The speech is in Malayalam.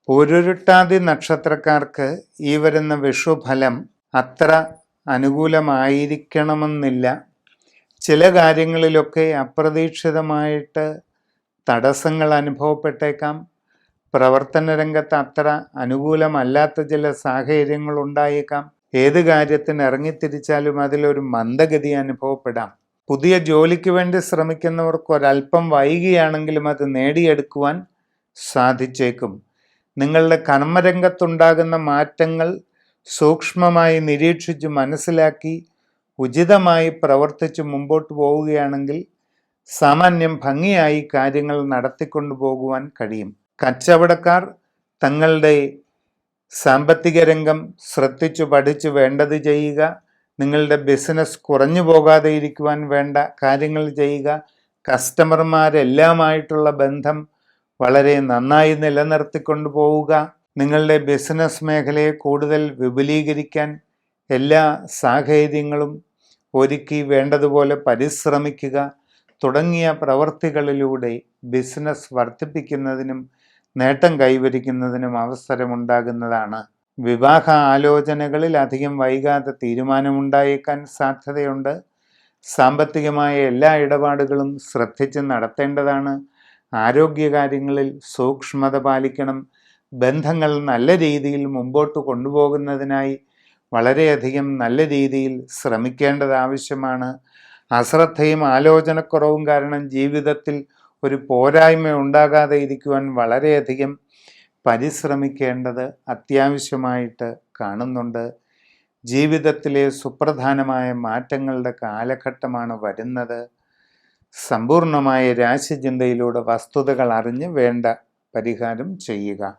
പൂരുരുട്ടാതി നക്ഷത്രക്കാർക്ക് ഈ വരുന്ന വിഷുഫലം അത്ര അനുകൂലമായിരിക്കണമെന്നില്ല. ചില കാര്യങ്ങളിലൊക്കെ അപ്രതീക്ഷിതമായിട്ട് തടസ്സങ്ങൾ അനുഭവപ്പെട്ടേക്കാം. പ്രവർത്തന രംഗത്ത് അത്ര അനുകൂലമല്ലാത്ത ചില സാഹചര്യങ്ങൾ ഉണ്ടായേക്കാം. ഏത് കാര്യത്തിന് ഇറങ്ങിത്തിരിച്ചാലും അതിലൊരു മന്ദഗതി അനുഭവപ്പെടാം. പുതിയ ജോലിക്ക് വേണ്ടി ശ്രമിക്കുന്നവർക്ക് ഒരല്പം വൈകിയാണെങ്കിലും അത് നേടിയെടുക്കുവാൻ സാധിച്ചേക്കും. നിങ്ങളുടെ കർമ്മരംഗത്തുണ്ടാകുന്ന മാറ്റങ്ങൾ സൂക്ഷ്മമായി നിരീക്ഷിച്ച് മനസ്സിലാക്കി ഉചിതമായി പ്രവർത്തിച്ച് മുമ്പോട്ട് പോവുകയാണെങ്കിൽ സാമാന്യം ഭംഗിയായി കാര്യങ്ങൾ നടത്തിക്കൊണ്ടു പോകുവാൻ കഴിയും. കച്ചവടക്കാർ തങ്ങളുടെ സാമ്പത്തിക രംഗം ശ്രദ്ധിച്ചു പഠിച്ച് വേണ്ടത് ചെയ്യുക. നിങ്ങളുടെ ബിസിനസ് കുറഞ്ഞു പോകാതെ ഇരിക്കുവാൻ വേണ്ട കാര്യങ്ങൾ ചെയ്യുക. കസ്റ്റമർമാരെല്ലാമായിട്ടുള്ള ബന്ധം വളരെ നന്നായി നിലനിർത്തിക്കൊണ്ടു പോവുക. നിങ്ങളുടെ ബിസിനസ് മേഖലയെ കൂടുതൽ വിപുലീകരിക്കാൻ എല്ലാ സാഹചര്യങ്ങളും ഒരുക്കി വേണ്ടതുപോലെ പരിശ്രമിക്കുക തുടങ്ങിയ പ്രവർത്തികളിലൂടെ ബിസിനസ് വർദ്ധിപ്പിക്കുന്നതിനും നേട്ടം കൈവരിക്കുന്നതിനും അവസരമുണ്ടാകുന്നതാണ്. വിവാഹ ആലോചനകളിൽ അധികം വൈകാതെ തീരുമാനമുണ്ടായേക്കാൻ സാധ്യതയുണ്ട്. സാമ്പത്തികമായ എല്ലാ ഇടപാടുകളും ശ്രദ്ധിച്ച് നടത്തേണ്ടതാണ്. ആരോഗ്യകാര്യങ്ങളിൽ സൂക്ഷ്മത പാലിക്കണം. ബന്ധങ്ങൾ നല്ല രീതിയിൽ മുമ്പോട്ട് കൊണ്ടുപോകുന്നതിനായി വളരെയധികം നല്ല രീതിയിൽ ശ്രമിക്കേണ്ടത് ആവശ്യമാണ്. അശ്രദ്ധയും ആലോചനക്കുറവും കാരണം ജീവിതത്തിൽ ഒരു പോരായ്മ ഉണ്ടാകാതെ ഇരിക്കുവാൻ വളരെയധികം പരിശ്രമിക്കേണ്ടത് അത്യാവശ്യമായിട്ട് കാണുന്നുണ്ട്. ജീവിതത്തിലെ സുപ്രധാനമായ മാറ്റങ്ങളുടെ കാലഘട്ടമാണ് വരുന്നത്. സമ്പൂർണമായ രാശിചിന്തയിലൂടെ വസ്തുതകൾ അറിഞ്ഞ് വേണ്ട പരിഹാരം ചെയ്യുക.